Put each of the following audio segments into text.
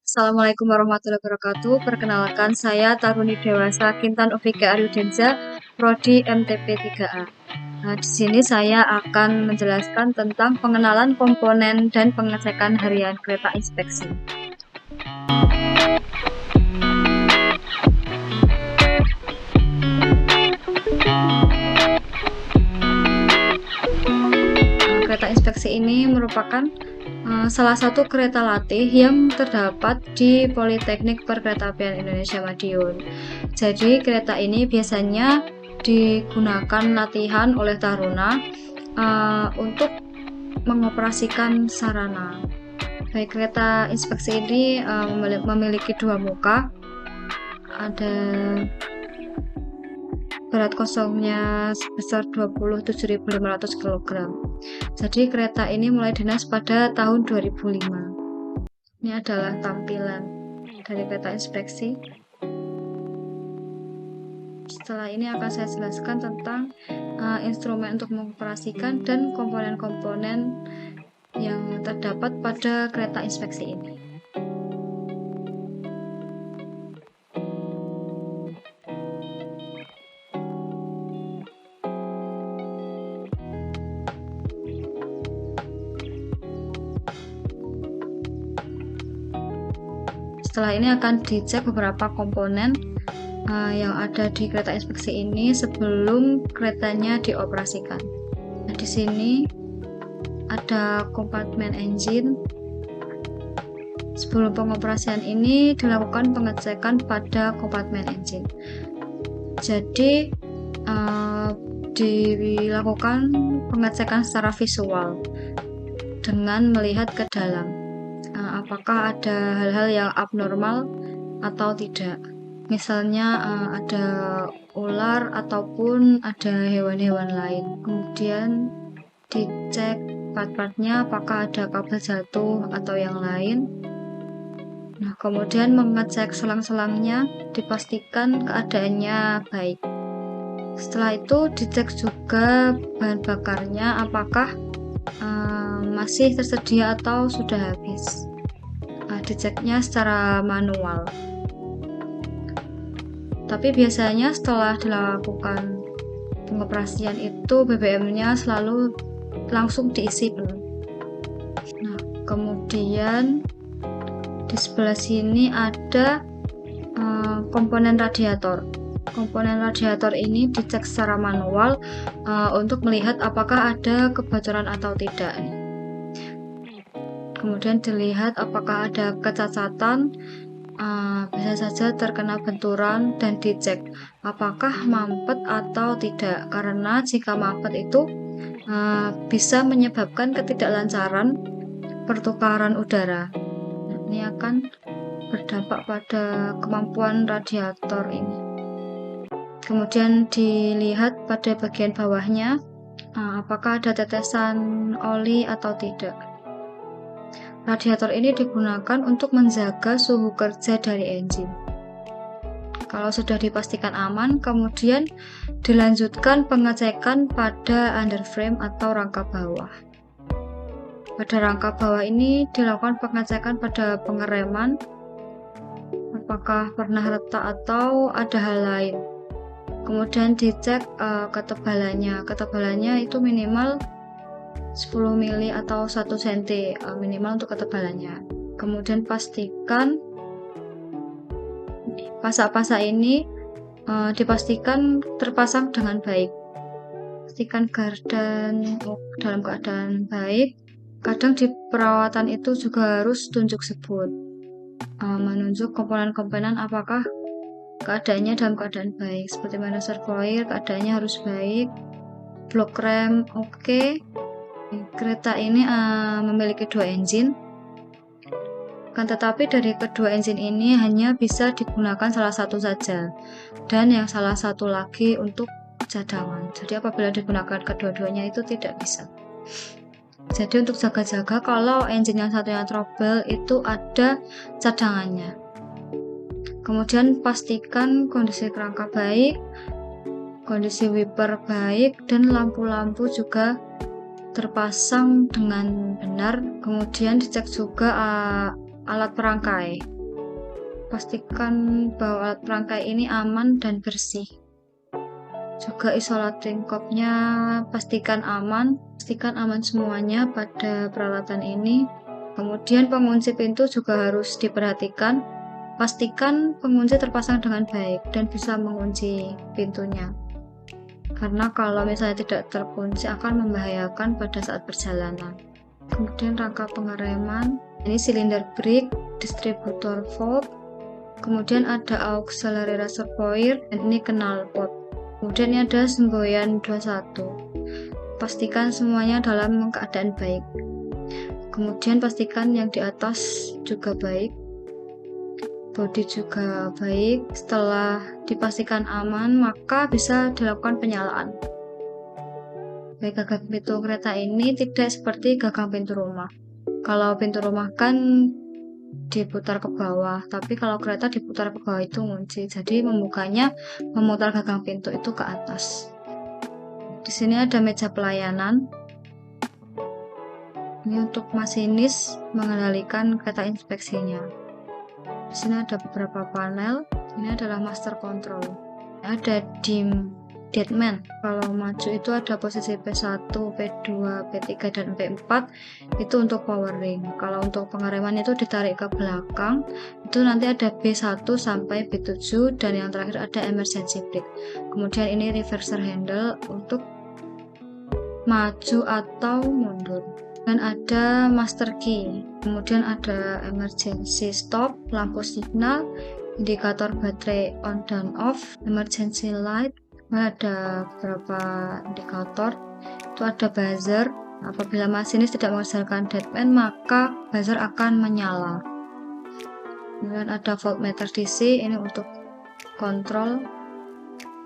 Assalamualaikum warahmatullahi wabarakatuh. Perkenalkan, saya Taruni Dewasa Kintan Ufika Aryudenza, Prodi MTP 3A. Di sini saya akan menjelaskan tentang pengenalan komponen dan pengecekan harian kereta inspeksi. Kereta inspeksi ini merupakan salah satu kereta latih yang terdapat di Politeknik Perkeretaapian Indonesia Madiun. Jadi kereta ini biasanya digunakan latihan oleh taruna untuk mengoperasikan sarana. Baik, kereta inspeksi ini memiliki dua muka, ada berat kosongnya sebesar 27.500 kg. Jadi kereta ini mulai dinas pada tahun 2005. Ini adalah tampilan dari kereta inspeksi. Setelah ini akan saya jelaskan tentang instrumen untuk mengoperasikan dan komponen-komponen yang terdapat pada kereta inspeksi ini. Setelah ini akan dicek beberapa komponen yang ada di kereta inspeksi ini sebelum keretanya dioperasikan. Nah, di sini ada kompartemen engine. Sebelum pengoperasian ini dilakukan pengecekan pada kompartemen engine. Jadi dilakukan pengecekan secara visual dengan melihat ke dalam. Apakah ada hal-hal yang abnormal atau tidak. Misalnya ada ular ataupun ada hewan-hewan lain. Kemudian dicek part-partnya apakah ada kabel jatuh atau yang lain. Nah, kemudian mengecek selang-selangnya, dipastikan keadaannya baik. Setelah itu dicek juga bahan bakarnya apakah masih tersedia atau sudah habis. Diceknya secara manual. Tapi biasanya setelah dilakukan pengoperasian itu BBM-nya selalu langsung diisi penuh. Nah, kemudian di sebelah sini ada komponen radiator. Komponen radiator ini dicek secara manual untuk melihat apakah ada kebocoran atau tidak. Kemudian dilihat apakah ada kecacatan, bisa saja terkena benturan, dan dicek apakah mampet atau tidak, karena jika mampet itu bisa menyebabkan ketidaklancaran pertukaran udara. Ini akan berdampak pada kemampuan radiator ini. Kemudian dilihat pada bagian bawahnya apakah ada tetesan oli atau tidak. Radiator ini digunakan untuk menjaga suhu kerja dari engine. Kalau sudah dipastikan aman, kemudian dilanjutkan pengecekan pada underframe atau rangka bawah. Pada rangka bawah ini dilakukan pengecekan pada pengereman, apakah pernah retak atau ada hal lain. Kemudian dicek ketebalannya. Ketebalannya itu minimal 10 mili atau 1 cm minimal untuk ketebalannya. Kemudian pastikan pasak-pasak ini dipastikan terpasang dengan baik. Pastikan gardan dalam keadaan baik. Kadang di perawatan itu juga harus tunjuk sebut, menunjuk komponen-komponen apakah keadaannya dalam keadaan baik. Seperti mana servoir, keadaannya harus baik. Blok rem oke. Kereta ini memiliki dua engine, kan tetapi dari kedua engine ini hanya bisa digunakan salah satu saja, dan yang salah satu lagi untuk cadangan. Jadi apabila digunakan kedua-duanya itu tidak bisa. Jadi untuk jaga-jaga kalau engine yang satunya trouble itu ada cadangannya. Kemudian pastikan kondisi kerangka baik, kondisi wiper baik, dan lampu-lampu juga terpasang dengan benar. Kemudian dicek juga alat perangkai. Pastikan bahwa alat perangkai ini aman dan bersih. Juga isolating kopnya pastikan aman semuanya pada peralatan ini. Kemudian pengunci pintu juga harus diperhatikan. Pastikan pengunci terpasang dengan baik dan bisa mengunci pintunya. Karena kalau misalnya tidak terkunci akan membahayakan pada saat perjalanan. Kemudian rangka pengereman, ini silinder brake, distributor valve, kemudian ada auxiliary reservoir, dan ini knalpot. Kemudian ini ada semboyan 21. Pastikan semuanya dalam keadaan baik. Kemudian pastikan yang di atas juga baik, bodi juga baik. Setelah dipastikan aman, maka bisa dilakukan penyalaan. Baik, gagang pintu kereta ini tidak seperti gagang pintu rumah. Kalau pintu rumah kan diputar ke bawah, tapi kalau kereta diputar ke bawah itu ngunci. Jadi membukanya memutar gagang pintu itu ke atas. Di sini ada meja pelayanan. Ini untuk masinis mengendalikan kereta inspeksinya. Di sini ada beberapa panel. Ini adalah master control. Ada dim deadman. Kalau maju itu ada posisi P1, P2, P3, dan P4 itu untuk powering. Kalau untuk pengereman itu ditarik ke belakang, itu nanti ada B1 sampai B7, dan yang terakhir ada emergency brake. Kemudian ini reverser handle untuk maju atau mundur. Dan ada master key. Kemudian ada emergency stop, lampu signal, indikator baterai on dan off, emergency light. Ada beberapa indikator. Itu ada buzzer. Apabila masinis tidak mengerjakan deadman, maka buzzer akan menyala. Kemudian ada voltmeter DC, ini untuk kontrol,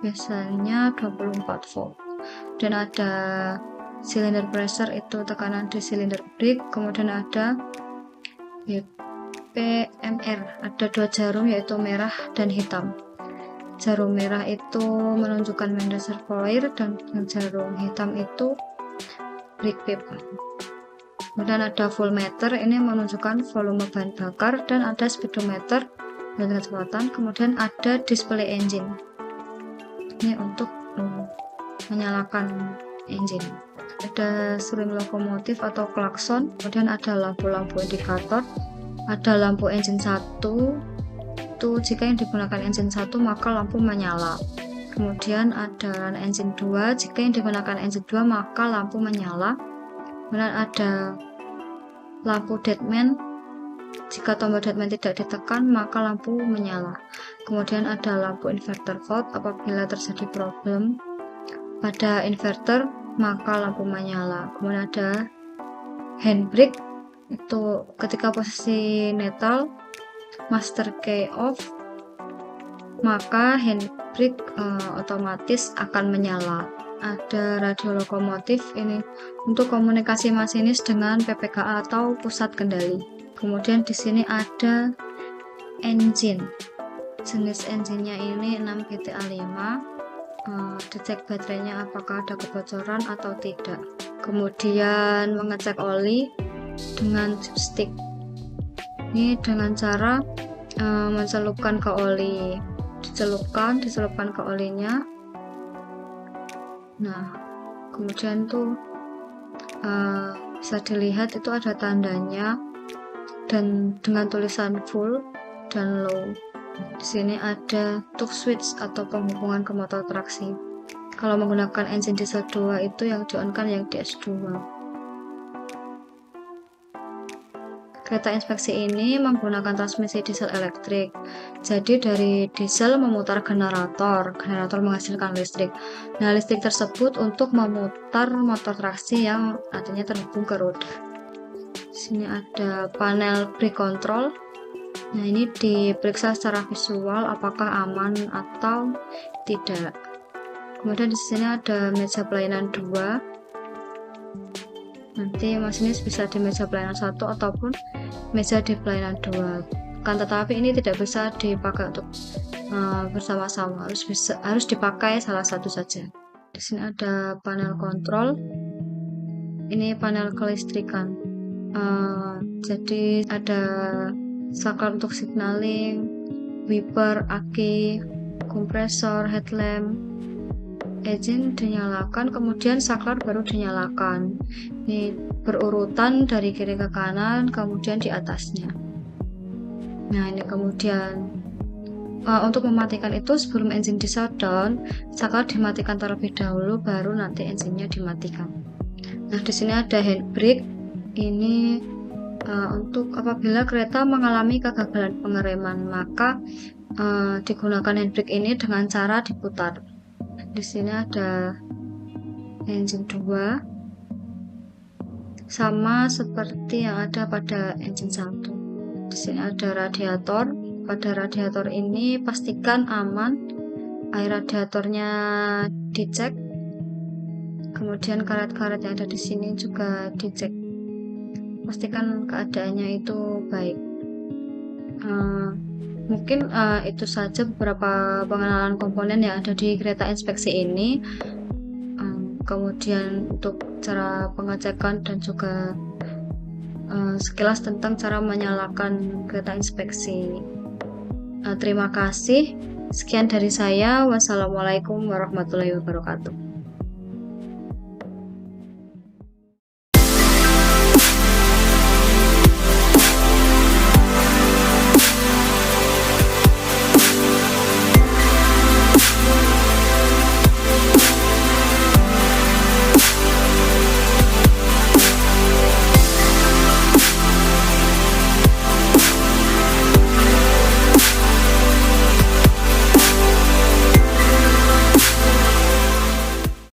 biasanya 24 volt. Dan ada cylinder pressure, itu tekanan di silinder brake. Kemudian ada PMR, ada dua jarum yaitu merah dan hitam. Jarum merah itu menunjukkan main reservoir dan jarum hitam itu brake pipe. Kemudian ada voltmeter, ini menunjukkan volume bahan bakar, dan ada speedometer dan kecepatan. Kemudian ada display engine, ini untuk menyalakan engine. Ada sering lokomotif atau klakson. Kemudian ada lampu-lampu indikator, ada lampu engine 1. Itu jika yang digunakan engine 1 maka lampu menyala. Kemudian ada engine 2, jika yang digunakan engine 2 maka lampu menyala. Kemudian ada lampu deadman, jika tombol deadman tidak ditekan maka lampu menyala. Kemudian ada lampu inverter fault, apabila terjadi problem pada inverter maka lampu menyala. Kemudian ada handbrake, itu ketika posisi netral, master key off, maka handbrake otomatis akan menyala. Ada radio lokomotif, ini untuk komunikasi masinis dengan PPKA atau pusat kendali. Kemudian di sini ada engine. Jenis engine-nya ini 6 GTA5. Dicek baterainya apakah ada kebocoran atau tidak. Kemudian mengecek oli dengan dipstick. Ini dengan cara mencelupkan ke oli, dicelupkan ke olinya. Nah, kemudian tuh bisa dilihat itu ada tandanya dan dengan tulisan full dan low. Di sini ada torque switch atau penghubungan ke motor traksi. Kalau menggunakan engine diesel 2 itu yang di-on-kan yang DS2. Kereta inspeksi ini menggunakan transmisi diesel elektrik. Jadi dari diesel memutar generator menghasilkan listrik. Nah, listrik tersebut untuk memutar motor traksi yang artinya terhubung ke roda. Di sini ada panel brake control. Nah, ini diperiksa secara visual apakah aman atau tidak. Kemudian di sini ada meja pelayanan 2. Nanti masinis bisa di meja pelayanan 1 ataupun meja di pelayanan 2. Kan tetapi ini tidak bisa dipakai untuk bersama-sama, harus dipakai salah satu saja. Di sini ada panel kontrol. Ini panel kelistrikan. Jadi ada saklar untuk signaling, wiper, aki, kompresor, headlamp, engine dinyalakan, kemudian saklar baru dinyalakan. Ini berurutan dari kiri ke kanan, kemudian di atasnya. Nah, ini kemudian untuk mematikan itu sebelum engine di shutdown, saklar dimatikan terlebih dahulu, baru nanti engine-nya dimatikan. Nah, di sini ada handbrake. Ini untuk apabila kereta mengalami kegagalan pengereman, maka digunakan handbrake ini dengan cara diputar. Di sini ada engine 2, sama seperti yang ada pada engine 1. Di sini ada radiator. Pada radiator ini pastikan aman, air radiatornya dicek, kemudian karet-karet yang ada di sini juga dicek, pastikan keadaannya itu baik. Mungkin itu saja beberapa pengenalan komponen yang ada di kereta inspeksi ini. Kemudian untuk cara pengecekan dan juga sekilas tentang cara menyalakan kereta inspeksi. Terima kasih. Sekian dari saya. Wassalamualaikum warahmatullahi wabarakatuh.